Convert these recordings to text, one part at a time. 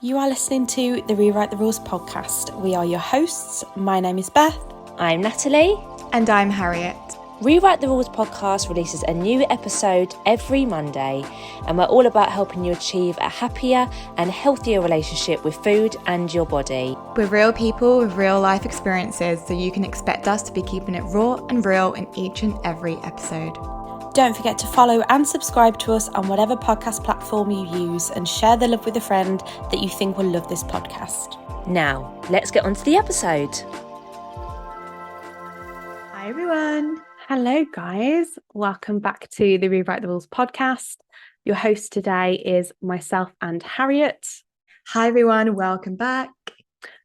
You are listening to the Rewrite the Rules podcast. We are your hosts. My name is Beth. I'm Natalie. And I'm Harriet. Rewrite the Rules podcast releases a new episode every Monday, and we're all about helping you achieve a happier and healthier relationship with food and your body. We're real people with real life experiences, so you can expect us to be keeping it raw and real in each and every episode. Don't forget to follow and subscribe to us on whatever podcast platform you use, and share the love with a friend that you think will love this podcast. Now, let's get on to the episode. Hi everyone. Hello guys, welcome back to the Rewrite the Rules podcast. Your host today is myself and Harriet. Hi everyone, welcome back.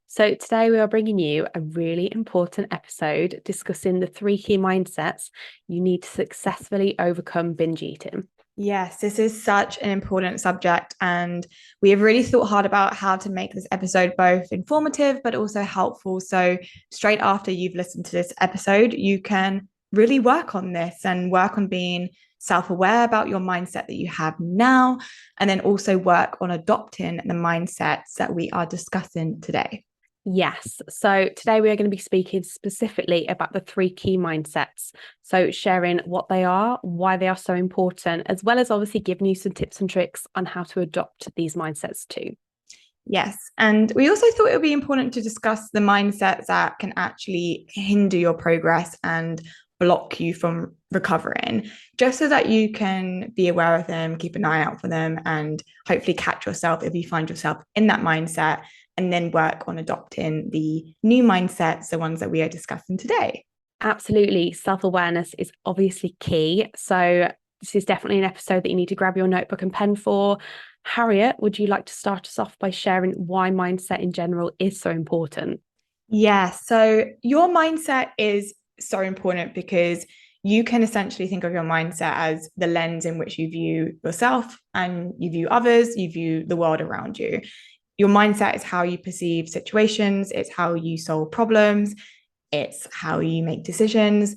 So today we are bringing you a really important episode discussing the 3 key mindsets you need to successfully overcome binge eating. Yes, this is such an important subject, and we have really thought hard about how to make this episode both informative but also helpful. So straight after you've listened to this episode, you can really work on this and work on being self-aware about your mindset that you have now, and then also work on adopting the mindsets that we are discussing today. Yes, so today we are going to be speaking specifically about the 3 key mindsets. So sharing what they are, why they are so important, as well as obviously giving you some tips and tricks on how to adopt these mindsets too. Yes, and we also thought it would be important to discuss the mindsets that can actually hinder your progress and block you from recovering, just so that you can be aware of them, keep an eye out for them, and hopefully catch yourself if you find yourself in that mindset, and then work on adopting the new mindsets, the ones that we are discussing today. Absolutely. Self-awareness is obviously key. So this is definitely an episode that you need to grab your notebook and pen for. Harriet, would you like to start us off by sharing why mindset in general is so important? Yes, so your mindset is so important because you can essentially think of your mindset as the lens in which you view yourself and you view others, you view the world around you. Your mindset is how you perceive situations, it's how you solve problems, it's how you make decisions.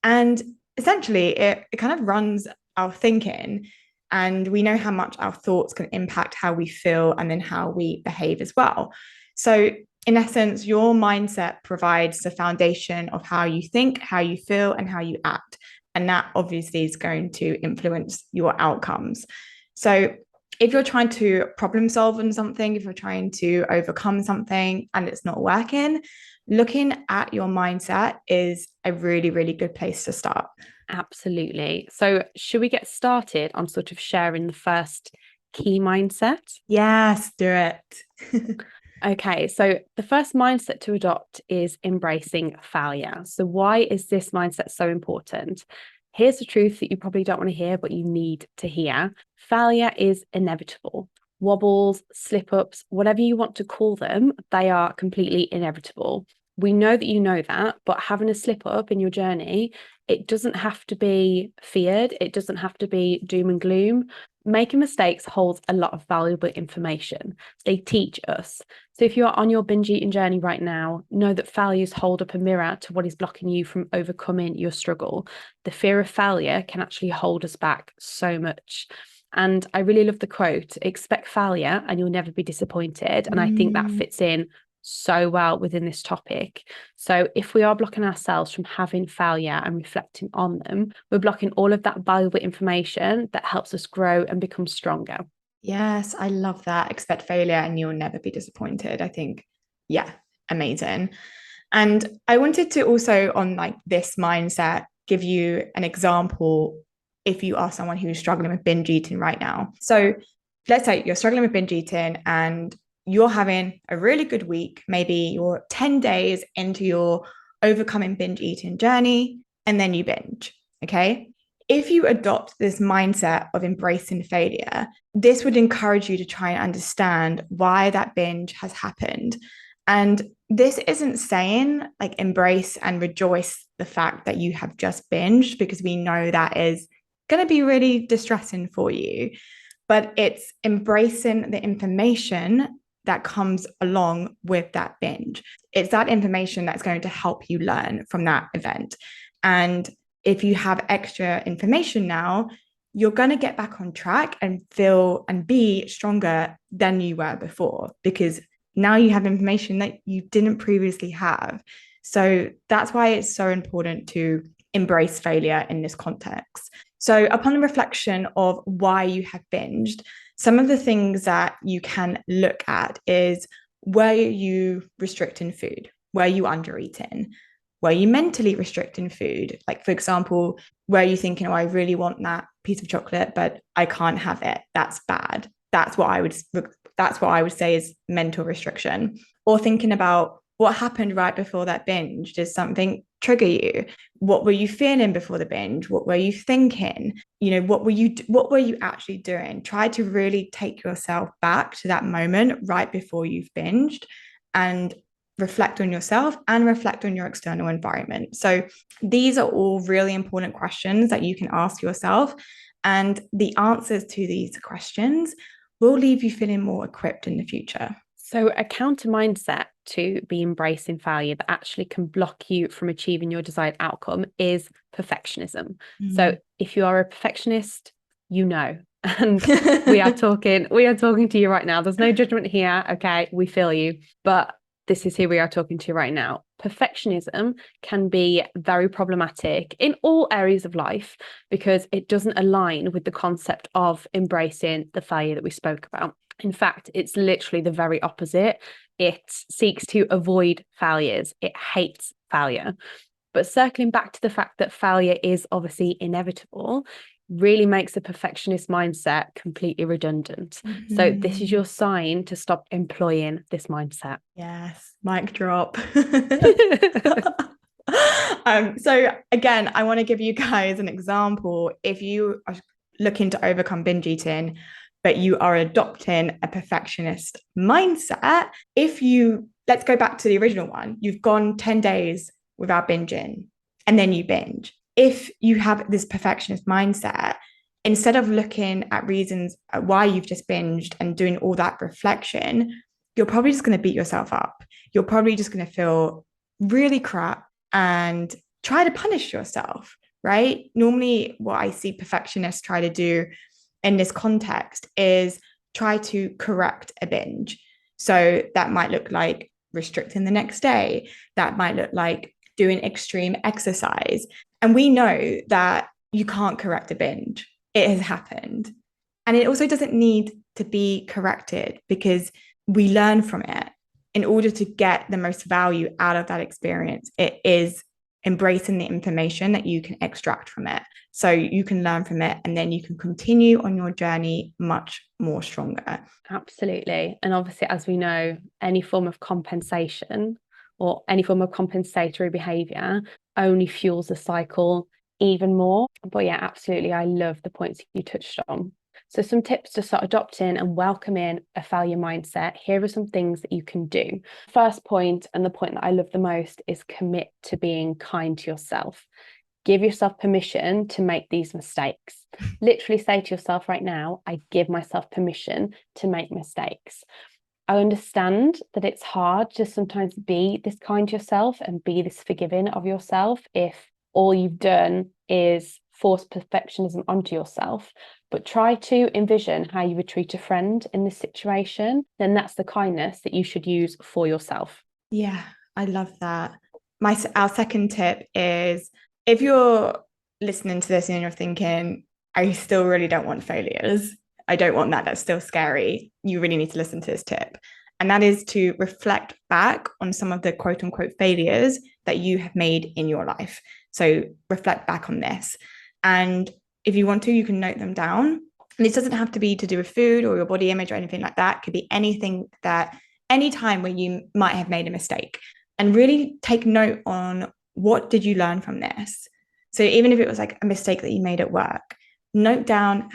And essentially, it kind of runs our thinking. And we know how much our thoughts can impact how we feel and then how we behave as well. So, in essence, your mindset provides the foundation of how you think, how you feel, and how you act. And that obviously is going to influence your outcomes. So, if you're trying to problem solve on something, if you're trying to overcome something and it's not working, looking at your mindset is a really, really good place to start. Absolutely. So should we get started on sort of sharing the first key mindset? Yes, do it. Okay, so the first mindset to adopt is embracing failure. So why is this mindset so important? Here's the truth that you probably don't want to hear, but you need to hear. Failure is inevitable. Wobbles, slip-ups, whatever you want to call them, they are completely inevitable. We know that you know that, but having a slip-up in your journey, it doesn't have to be feared. It doesn't have to be doom and gloom. Making mistakes holds a lot of valuable information. They teach us. So if you're on your binge eating journey right now, know that failures hold up a mirror to what is blocking you from overcoming your struggle. The fear of failure can actually hold us back so much. And I really love the quote, expect failure and you'll never be disappointed. And I think that fits in so well within this topic. So if we are blocking ourselves from having failure and reflecting on them, we're blocking all of that valuable information that helps us grow and become stronger. Yes, I love that. Expect failure and you'll never be disappointed. I think, yeah, amazing. And I wanted to also, on like this mindset, give you an example if you are someone who's struggling with binge eating right now. So let's say you're struggling with binge eating and you're having a really good week. Maybe you're 10 days into your overcoming binge eating journey, and then you binge. Okay. If you adopt this mindset of embracing failure, this would encourage you to try and understand why that binge has happened. And this isn't saying like embrace and rejoice the fact that you have just binged, because we know that is going to be really distressing for you. But it's embracing the information that comes along with that binge. It's that information that's going to help you learn from that event. And if you have extra information now, you're going to get back on track and feel and be stronger than you were before, because now you have information that you didn't previously have. So that's why it's so important to embrace failure in this context. So upon reflection of why you have binged, some of the things that you can look at is, were you restricting food? Were you under eating? Were you mentally restricting food? Like, for example, were you thinking, oh, I really want that piece of chocolate, but I can't have it. That's bad. That's what I would say is mental restriction. Or thinking about what happened right before that binge. Did something trigger you? What were you feeling before the binge? What were you thinking? What were you actually doing? Try to really take yourself back to that moment right before you've binged and reflect on yourself and reflect on your external environment. So these are all really important questions that you can ask yourself. And the answers to these questions will leave you feeling more equipped in the future. So a counter mindset to be embracing failure that actually can block you from achieving your desired outcome is perfectionism. So if you are a perfectionist, and we are talking to you right now. There's no judgment here. Okay, we feel you, but this is who we are talking to right now. Perfectionism can be very problematic in all areas of life because it doesn't align with the concept of embracing the failure that we spoke about. In fact, it's literally the very opposite. It seeks to avoid failures. It hates failure. But circling back to the fact that failure is obviously inevitable really makes a perfectionist mindset completely redundant. So this is your sign to stop employing this mindset. Yes, mic drop. So again, I want to give you guys an example. If you are looking to overcome binge eating, but you are adopting a perfectionist mindset, let's go back to the original one. You've gone 10 days without binging, and then you binge. If you have this perfectionist mindset, instead of looking at reasons why you've just binged and doing all that reflection, you're probably just going to beat yourself up. You're probably just going to feel really crap and try to punish yourself, right? Normally, what I see perfectionists try to do in this context is try to correct a binge. So that might look like restricting the next day. That might look like doing extreme exercise. And we know that you can't correct a binge. It has happened. And it also doesn't need to be corrected because we learn from it. In order to get the most value out of that experience, it is embracing the information that you can extract from it. So you can learn from it and then you can continue on your journey much more stronger. Absolutely. And obviously, as we know, any form of compensation or any form of compensatory behavior only fuels the cycle even more. But yeah, absolutely. I love the points you touched on. So some tips to start adopting and welcoming a failure mindset. Here are some things that you can do. First point, and the point that I love the most, is commit to being kind to yourself. Give yourself permission to make these mistakes. Literally say to yourself right now, I give myself permission to make mistakes. I understand that it's hard to sometimes be this kind to yourself and be this forgiving of yourself if all you've done is force perfectionism onto yourself. But try to envision how you would treat a friend in this situation. Then that's the kindness that you should use for yourself. Yeah, I love that. Our second tip is, if you're listening to this and you're thinking, I still really don't want failures, I don't want that, that's still scary, you really need to listen to this tip. And that is to reflect back on some of the quote unquote failures that you have made in your life. So reflect back on this. And if you want to, you can note them down. And this doesn't have to be to do with food or your body image or anything like that. It could be any time where you might have made a mistake, and really take note on, what did you learn from this? So even if it was like a mistake that you made at work, note down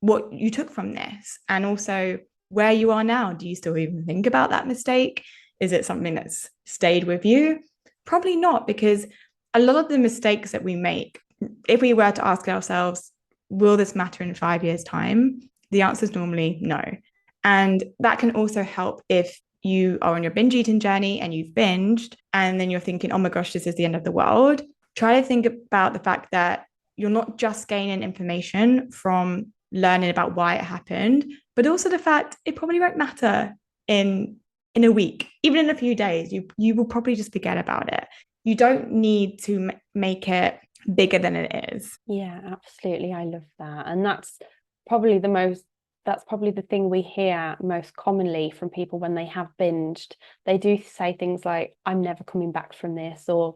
what you took from this, and also where you are now. Do you still even think about that mistake? Is it something that's stayed with you? Probably not, because a lot of the mistakes that we make, if we were to ask ourselves, will this matter in 5 years' time? The answer is normally no. And that can also help if you are on your binge eating journey and you've binged and then you're thinking, oh my gosh, this is the end of the world. Try to think about the fact that you're not just gaining information from learning about why it happened, but also the fact it probably won't matter in a week, even in a few days. You will probably just forget about it. You don't need to make it bigger than it is. Yeah, absolutely. I love that. And probably that's probably the thing we hear most commonly from people when they have binged. They do say things like, I'm never coming back from this, or,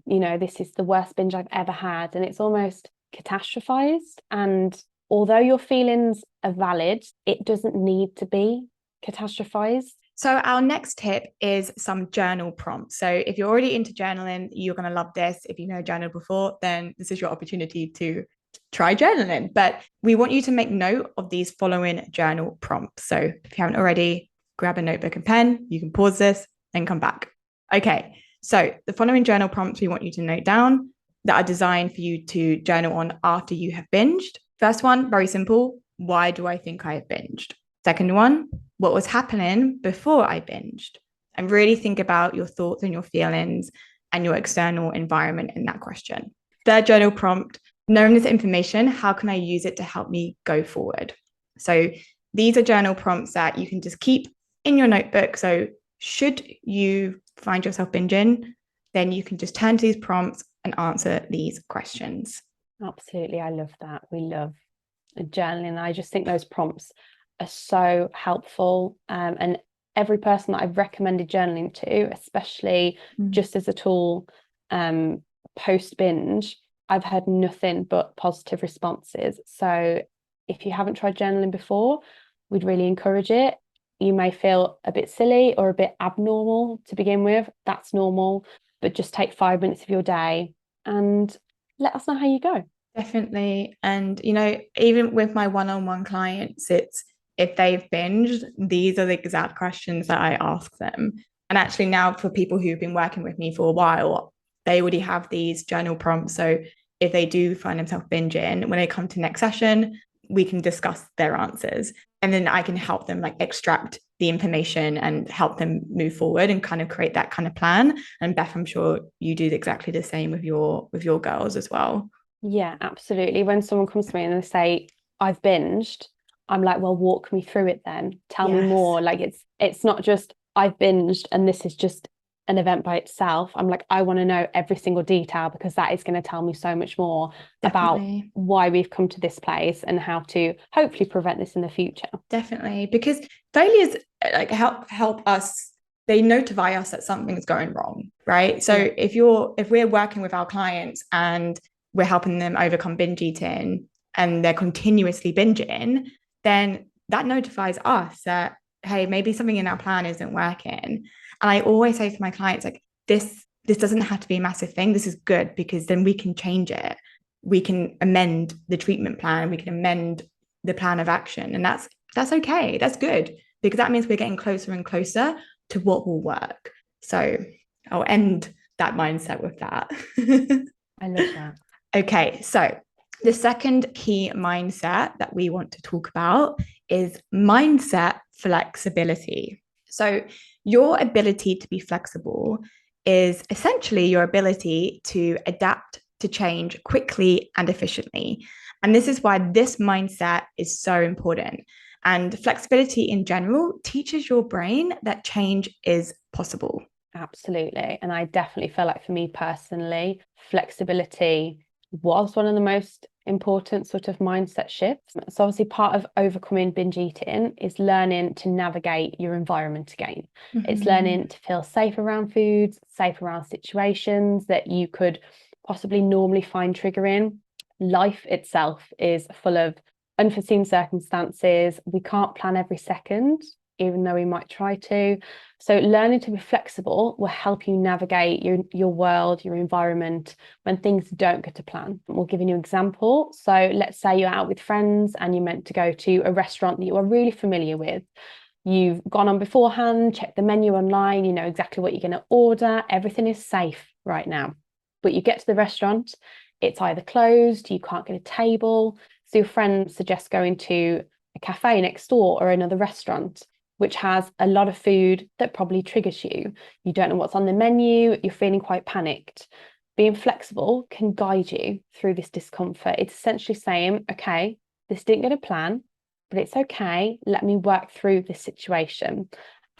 this is the worst binge I've ever had. And it's almost catastrophized. And although your feelings are valid, it doesn't need to be catastrophized. So our next tip is some journal prompts. So if you're already into journaling, you're going to love this. If you know journal before, then this is your opportunity to try journaling. But we want you to make note of these following journal prompts. So if you haven't already, grab a notebook and pen. You can pause this and come back. Okay, so the following journal prompts we want you to note down that are designed for you to journal on after you have binged. First one, very simple. Why do I think I have binged? Second one, what was happening before I binged? And really think about your thoughts and your feelings and your external environment in that question. Third journal prompt, knowing this information, how can I use it to help me go forward? So these are journal prompts that you can just keep in your notebook. So should you find yourself binging, then you can just turn to these prompts and answer these questions. Absolutely. I love that. We love journaling. I just think those prompts are so helpful. And every person that I've recommended journaling to, especially just as a tool post binge, I've heard nothing but positive responses. So if you haven't tried journaling before, we'd really encourage it. You may feel a bit silly or a bit abnormal to begin with. That's normal, but just take 5 minutes of your day and let us know how you go. Definitely. And, even with my one-on-one clients, it's if they've binged, these are the exact questions that I ask them. And actually now for people who've been working with me for a while, they already have these journal prompts. So if they do find themselves binging, when they come to next session, we can discuss their answers. And then I can help them extract the information and help them move forward and kind of create that kind of plan. And Beth, I'm sure you do exactly the same with your girls as well. Yeah, absolutely. When someone comes to me and they say, I've binged, I'm like, well, walk me through it then. Tell me more. It's not just I've binged and this is just an event by itself. I'm like, I want to know every single detail, because that is going to tell me so much more about why we've come to this place and how to hopefully prevent this in the future. Definitely, because failures help us. They notify us that something's going wrong, right? So if we're working with our clients and we're helping them overcome binge eating and they're continuously binging, then that notifies us that, hey, maybe something in our plan isn't working. And I always say to my clients, this doesn't have to be a massive thing. This is good, because then we can change it. We can amend the treatment plan. We can amend the plan of action. And that's okay. That's good, because that means we're getting closer and closer to what will work. So I'll end that mindset with that. I love that. Okay, so the second key mindset that we want to talk about is mindset flexibility. So your ability to be flexible is essentially your ability to adapt to change quickly and efficiently. And this is why this mindset is so important. And flexibility in general teaches your brain that change is possible. Absolutely. And I definitely feel like for me personally, flexibility was one of the most important sort of mindset shifts. So obviously part of overcoming binge eating is learning to navigate your environment again. It's learning to feel safe around foods, safe around situations that you could possibly normally find triggering. Life itself is full of unforeseen circumstances. We can't plan every second, even though we might try to. So learning to be flexible will help you navigate your world, your environment, when things don't go to plan. We'll give you an example. So let's say you're out with friends and you're meant to go to a restaurant that you are really familiar with. You've gone on beforehand, checked the menu online, you know exactly what you're going to order. Everything is safe right now. But you get to the restaurant, it's either closed, you can't get a table. So your friend suggests going to a cafe next door or another restaurant, which has a lot of food that probably triggers you. You don't know what's on the menu, you're feeling quite panicked. Being flexible can guide you through this discomfort. It's essentially saying, okay, this didn't go to plan, but it's okay. Let me work through this situation.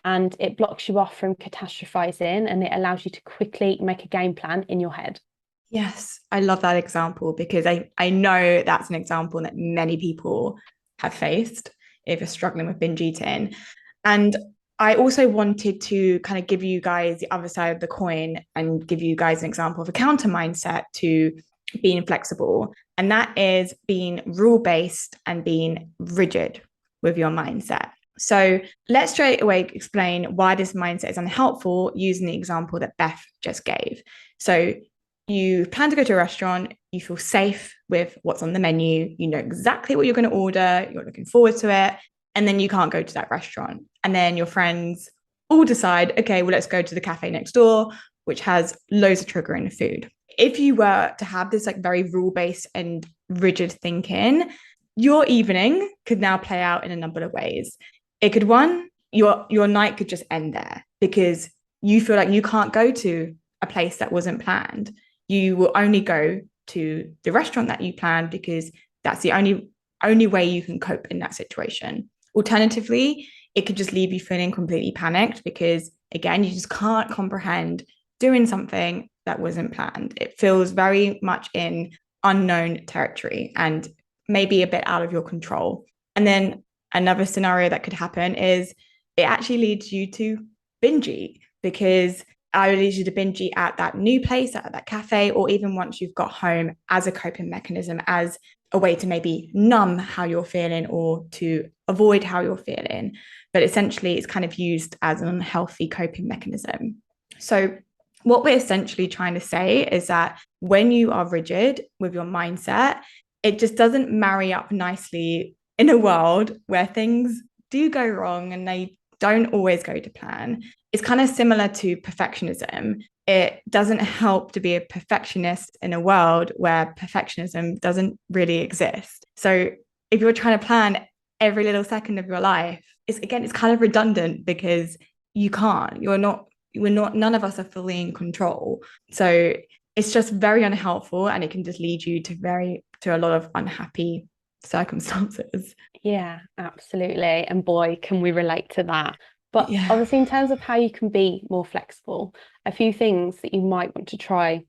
And it blocks you off from catastrophizing, and it allows you to quickly make a game plan in your head. Yes, I love that example because I know that's an example that many people have faced if you're struggling with binge eating. And I also wanted to kind of give you guys the other side of the coin and give you guys an example of a counter mindset to being flexible. And that is being rule-based and being rigid with your mindset. So let's straight away explain why this mindset is unhelpful using the example that Beth just gave. So you plan to go to a restaurant, you feel safe with what's on the menu, you know exactly what you're going to order, you're looking forward to it, and then you can't go to that restaurant. And then your friends all decide, okay, well, let's go to the cafe next door, which has loads of sugar in the food. If you were to have this like very rule-based and rigid thinking, your evening could now play out in a number of ways. It could, one, your night could just end there because you feel like you can't go to a place that wasn't planned. You will only go to the restaurant that you planned because that's the only way you can cope in that situation. Alternatively, it could just leave you feeling completely panicked because, again, you just can't comprehend doing something that wasn't planned. It feels very much in unknown territory and maybe a bit out of your control. And then another scenario that could happen is it actually leads you to binge eat because I would lead you to binge eat at that new place, at that cafe, or even once you've got home as a coping mechanism, as a way to maybe numb how you're feeling or to avoid how you're feeling. But essentially, it's kind of used as an unhealthy coping mechanism. So what we're essentially trying to say is that when you are rigid with your mindset, it just doesn't marry up nicely in a world where things do go wrong and they don't always go to plan. It's kind of similar to perfectionism. It doesn't help to be a perfectionist in a world where perfectionism doesn't really exist. So if you're trying to plan every little second of your life, it's kind of redundant because you can't. None of us are fully in control. So it's just very unhelpful and it can just lead you to a lot of unhappy circumstances. Yeah, absolutely. And boy, can we relate to that. But Yeah. obviously, in terms of how you can be more flexible, a few things that you might want to try.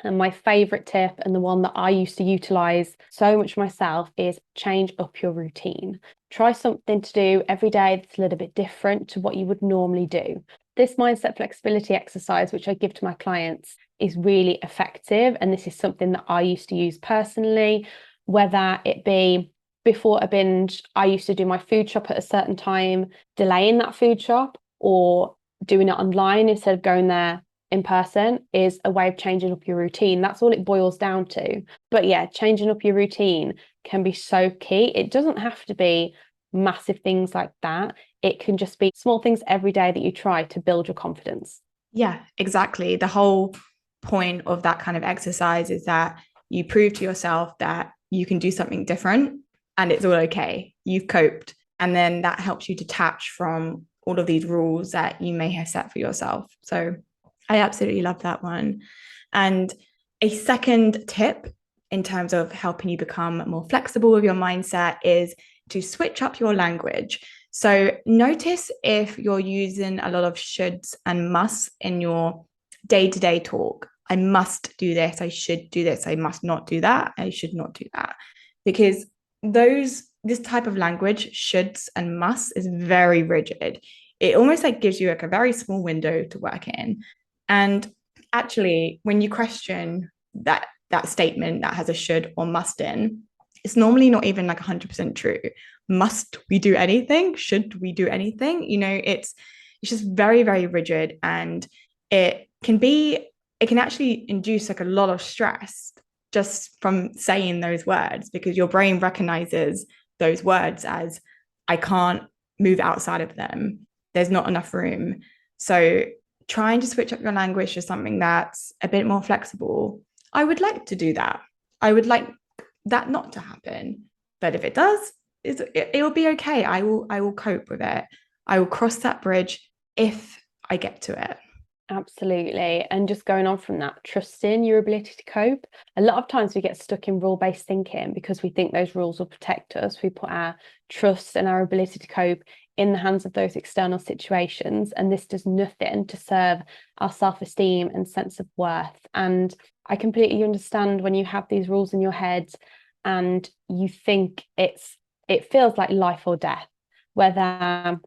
And my favorite tip, and the one that I used to utilize so much myself, is change up your routine. Try something to do every day that's a little bit different to what you would normally do. This mindset flexibility exercise, which I give to my clients, is really effective. And this is something that I used to use personally, whether it be before a binge, I used to do my food shop at a certain time, delaying that food shop or doing it online instead of going there in person is a way of changing up your routine. That's all it boils down to. But yeah, changing up your routine can be so key. It doesn't have to be massive things like that. It can just be small things every day that you try to build your confidence. Yeah, exactly. The whole point of that kind of exercise is that you prove to yourself that you can do something different and it's all okay. You've coped. And then that helps you detach from all of these rules that you may have set for yourself. So I absolutely love that one. And a second tip in terms of helping you become more flexible with your mindset is to switch up your language. So notice if you're using a lot of shoulds and musts in your day-to-day talk. I must do this. I should do this. I must not do that. I should not do that. Because this type of language, shoulds and musts, is very rigid. It almost like gives you like a very small window to work in. And actually, when you question that statement that has a should or must in, it's normally not even like 100% true. Must we do anything? Should we do anything? It's just very, very rigid, and it can actually induce like a lot of stress just from saying those words, because your brain recognizes those words as, I can't move outside of them. There's not enough room. So trying to switch up your language to something that's a bit more flexible. I would like to do that. I would like that not to happen. But if it does, it will be okay. I will cope with it. I will cross that bridge if I get to it. Absolutely. And just going on from that, trusting your ability to cope. A lot of times we get stuck in rule-based thinking because we think those rules will protect us. We put our trust and our ability to cope in the hands of those external situations. And this does nothing to serve our self-esteem and sense of worth. And I completely understand when you have these rules in your head and you think it feels like life or death, whether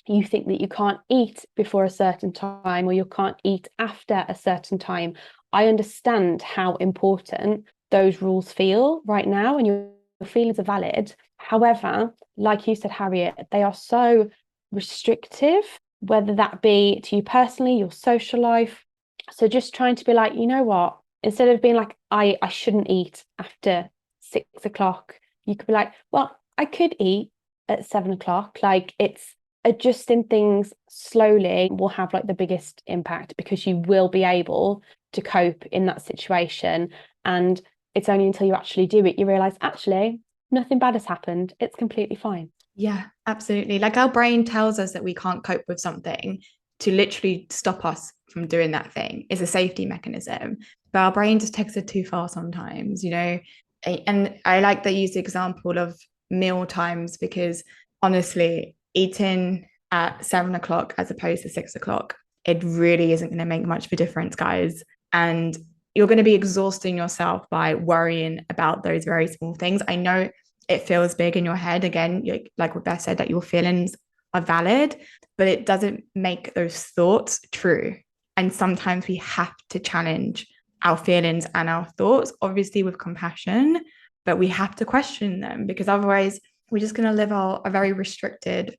you think that you can't eat before a certain time or you can't eat after a certain time. I understand how important those rules feel right now, and your feelings are valid. However, like you said, Harriet, they are so restrictive, whether that be to you personally, your social life. So just trying to be like, you know what, instead of being like, I shouldn't eat after 6 o'clock, you could be like, well, I could eat at 7 o'clock. Like, it's adjusting things slowly will have like the biggest impact, because you will be able to cope in that situation. And it's only until you actually do it, you realize actually nothing bad has happened. It's completely fine. Yeah, absolutely. Like, our brain tells us that we can't cope with something to literally stop us from doing that thing. It's a safety mechanism, but our brain just takes it too far sometimes, you know. And I like that you used the example of meal times, because honestly, eating at 7 o'clock as opposed to 6 o'clock, it really isn't going to make much of a difference, guys. And you're going to be exhausting yourself by worrying about those very small things. I know it feels big in your head. Again, like what Beth said, that your feelings are valid, but it doesn't make those thoughts true. And sometimes we have to challenge our feelings and our thoughts, obviously with compassion, but we have to question them, because otherwise we're just going to live a very restricted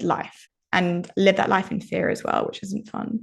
life, and live that life in fear as well, which isn't fun.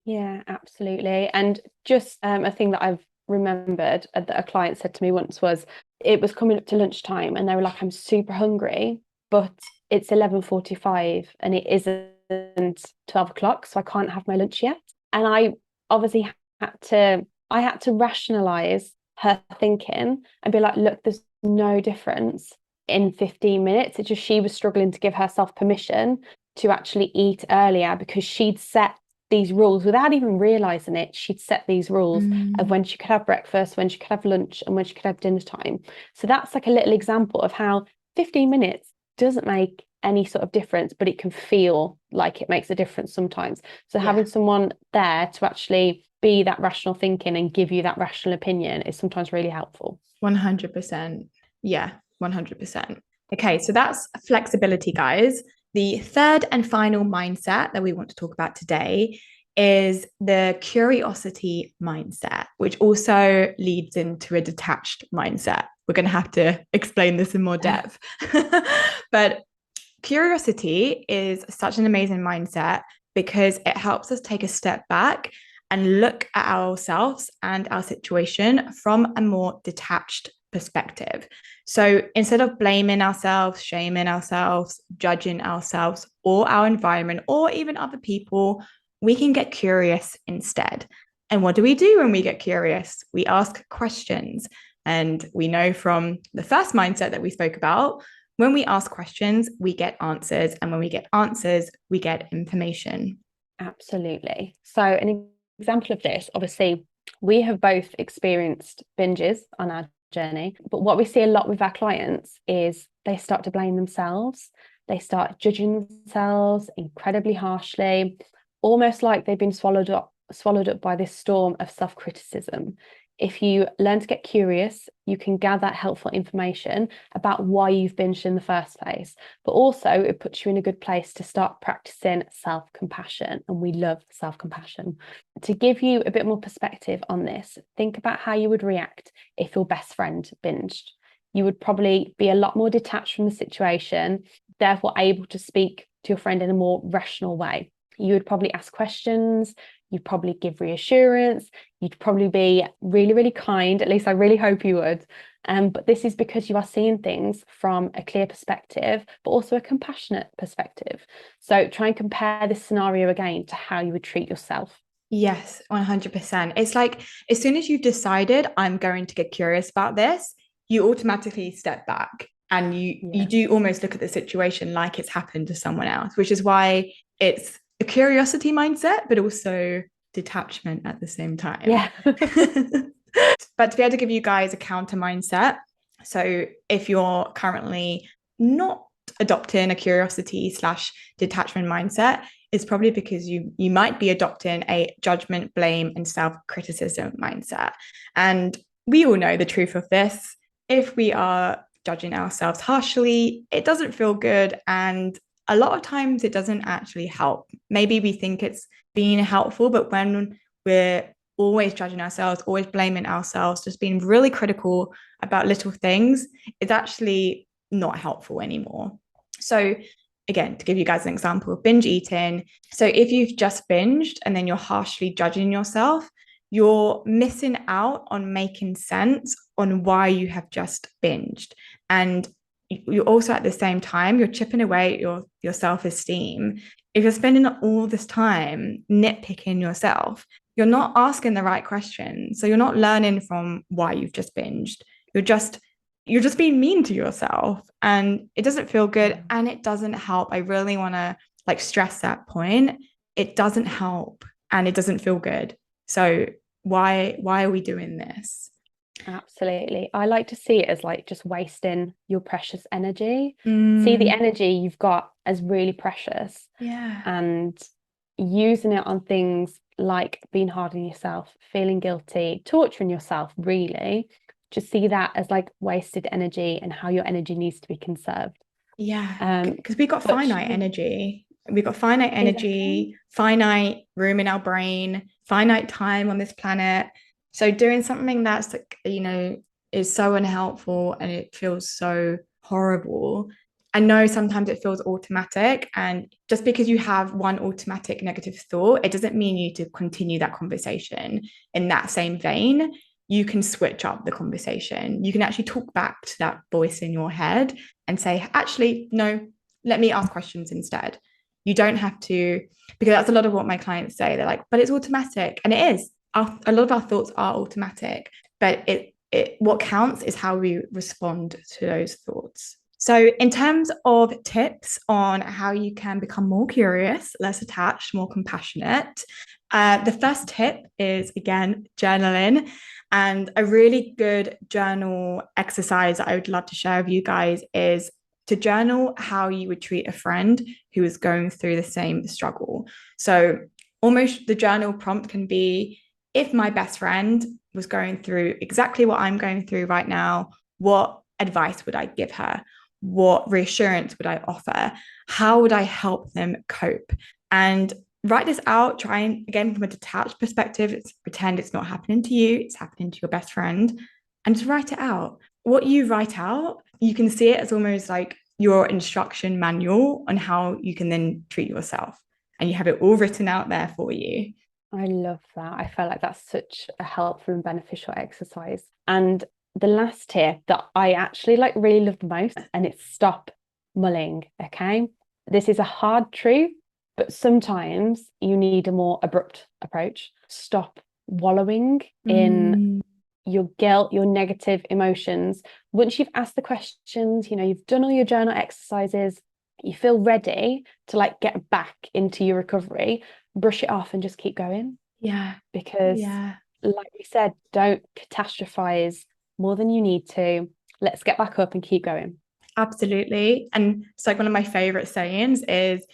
Yeah, absolutely. And just a thing that I've remembered that a client said to me once was, it was coming up to lunchtime and they were like, I'm super hungry, but it's 11:45 and it isn't 12 o'clock, so I can't have my lunch yet. And I obviously I had to rationalize her thinking and be like, look, there's no difference in 15 minutes. It's just she was struggling to give herself permission to actually eat earlier, because she'd set these rules without even realizing it. She'd set these rules of when she could have breakfast, when she could have lunch, and when she could have dinner time. So that's like a little example of how 15 minutes doesn't make any sort of difference, but it can feel like it makes a difference sometimes. So having someone there to actually be that rational thinking and give you that rational opinion is sometimes really helpful. 100%. Yeah, 100%. Okay, so that's flexibility, guys. The third and final mindset that we want to talk about today is the curiosity mindset, which also leads into a detached mindset. We're going to have to explain this in more depth. But curiosity is such an amazing mindset because it helps us take a step back and look at ourselves and our situation from a more detached perspective. So instead of blaming ourselves, shaming ourselves, judging ourselves or our environment or even other people, we can get curious instead. And what do we do when we get curious? We ask questions. And we know from the first mindset that we spoke about, when we ask questions, we get answers. And when we get answers, we get information. Absolutely. So an example of this, obviously, we have both experienced binges on our journey, but what we see a lot with our clients is they start to blame themselves. They start judging themselves incredibly harshly, almost like they've been swallowed up by this storm of self-criticism. If you learn to get curious, you can gather helpful information about why you've binged in the first place. But also, it puts you in a good place to start practicing self-compassion. And we love self-compassion. To give you a bit more perspective on this, think about how you would react if your best friend binged. You would probably be a lot more detached from the situation, therefore able to speak to your friend in a more rational way. You would probably ask questions. You'd probably give reassurance. You'd probably be really, really kind. At least I really hope you would. But this is because you are seeing things from a clear perspective, but also a compassionate perspective. So try and compare this scenario again to how you would treat yourself. Yes, 100%. It's like, as soon as you've decided I'm going to get curious about this, you automatically step back and you do almost look at the situation like it's happened to someone else, which is why it's a curiosity mindset, but also detachment at the same time. Yeah. But to be able to give you guys a counter mindset. So if you're currently not adopting a curiosity / detachment mindset, it's probably because you might be adopting a judgment, blame, and self-criticism mindset. And we all know the truth of this. If we are judging ourselves harshly, it doesn't feel good. And a lot of times it doesn't actually help. Maybe we think it's being helpful, but when we're always judging ourselves, always blaming ourselves, just being really critical about little things, it's actually not helpful anymore. So again, to give you guys an example of binge eating. So if you've just binged and then you're harshly judging yourself, you're missing out on making sense on why you have just binged. And you're also at the same time, you're chipping away at your self-esteem. If you're spending all this time nitpicking yourself, you're not asking the right questions. So you're not learning from why you've just binged. You're just being mean to yourself, and it doesn't feel good and it doesn't help. I really want to stress that point. It doesn't help and it doesn't feel good. So why are we doing this? Absolutely. I like to see it as just wasting your precious energy. See the energy you've got as really precious. Yeah. And using it on things like being hard on yourself, feeling guilty, torturing yourself, really. Just see that as wasted energy and how your energy needs to be conserved. Yeah. Because we got finite energy. We've got finite energy, finite room in our brain, finite time on this planet. So doing something that's is so unhelpful and it feels so horrible. I know sometimes it feels automatic, and just because you have one automatic negative thought, it doesn't mean you to continue that conversation in that same vein. You can switch up the conversation. You can actually talk back to that voice in your head and say, actually, no, let me ask questions instead. You don't have to, because that's a lot of what my clients say. They're like, but it's automatic. And it is. A lot of our thoughts are automatic, but what counts is how we respond to those thoughts. So in terms of tips on how you can become more curious, less attached, more compassionate, the first tip is, again, journaling. And a really good journal exercise that I would love to share with you guys is to journal how you would treat a friend who is going through the same struggle. So almost the journal prompt can be, if my best friend was going through exactly what I'm going through right now, what advice would I give her? What reassurance would I offer? How would I help them cope? And write this out. Try and, again, from a detached perspective, pretend it's not happening to you, it's happening to your best friend, and just write it out. What you write out, you can see it as almost like your instruction manual on how you can then treat yourself. And you have it all written out there for you. I love that. I feel like that's such a helpful and beneficial exercise. And the last tip that I actually really love the most, and it's stop mulling. Okay. This is a hard truth, but sometimes you need a more abrupt approach. Stop wallowing in your guilt, your negative emotions. Once you've asked the questions, you've done all your journal exercises, you feel ready to get back into your recovery, brush it off and just keep going. Yeah. Because like we said, don't catastrophize more than you need to. Let's get back up and keep going. Absolutely. And it's one of my favorite sayings is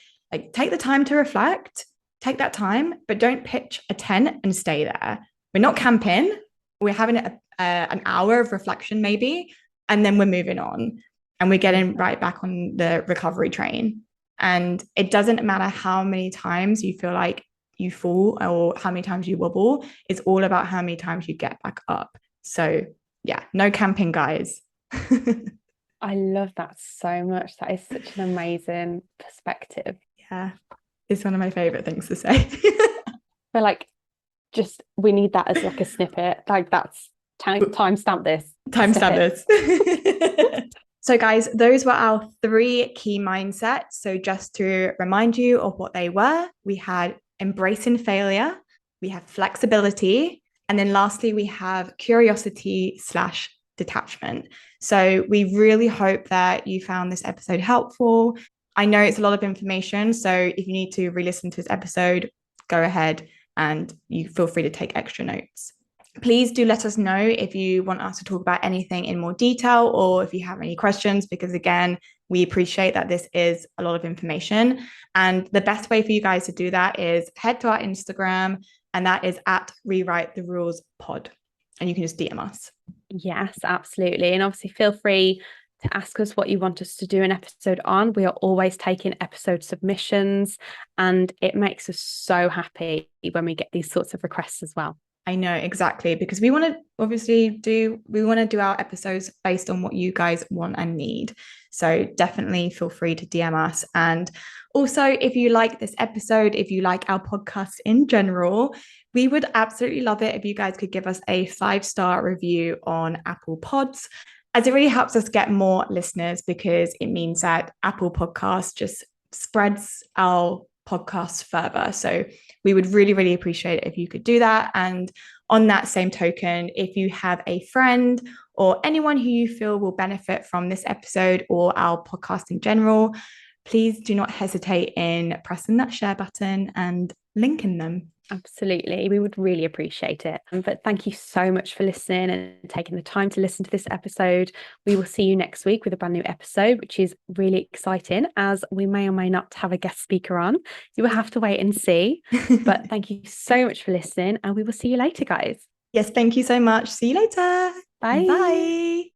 take the time to reflect, take that time, but don't pitch a tent and stay there. We're not camping. We're having an hour of reflection maybe, and then we're moving on and we're getting right back on the recovery train. And it doesn't matter how many times you feel like you fall or how many times you wobble. It's all about how many times you get back up. So yeah, no camping, guys. I love that so much. That is such an amazing perspective. Yeah, it's one of my favorite things to say. But we need that as a snippet. That's timestamp this. Timestamp this. So guys, those were our 3 key mindsets. So just to remind you of what they were, we had embracing failure, we have flexibility, and then lastly, we have curiosity / detachment. So we really hope that you found this episode helpful. I know it's a lot of information, so if you need to re-listen to this episode, go ahead and you feel free to take extra notes. Please do let us know if you want us to talk about anything in more detail or if you have any questions, because again, we appreciate that this is a lot of information. And the best way for you guys to do that is head to our Instagram, and that is at Rewrite the Rules Pod. And you can just DM us. Yes, absolutely. And obviously feel free to ask us what you want us to do an episode on. We are always taking episode submissions, and it makes us so happy when we get these sorts of requests as well. I know, exactly, because we want to do our episodes based on what you guys want and need. So definitely feel free to DM us. And also, if you like this episode, if you like our podcast in general, we would absolutely love it if you guys could give us a 5-star review on Apple Pods, as it really helps us get more listeners, because it means that Apple Podcasts just spreads our podcast further. So we would really, really appreciate it if you could do that. And on that same token, if you have a friend or anyone who you feel will benefit from this episode or our podcast in general, please do not hesitate in pressing that share button and linking them. Absolutely. We would really appreciate it. But thank you so much for listening and taking the time to listen to this episode. We will see you next week with a brand new episode, which is really exciting, as we may or may not have a guest speaker on. You will have to wait and see. But thank you so much for listening, and we will see you later, guys. Yes, thank you so much. See you later. Bye. Bye.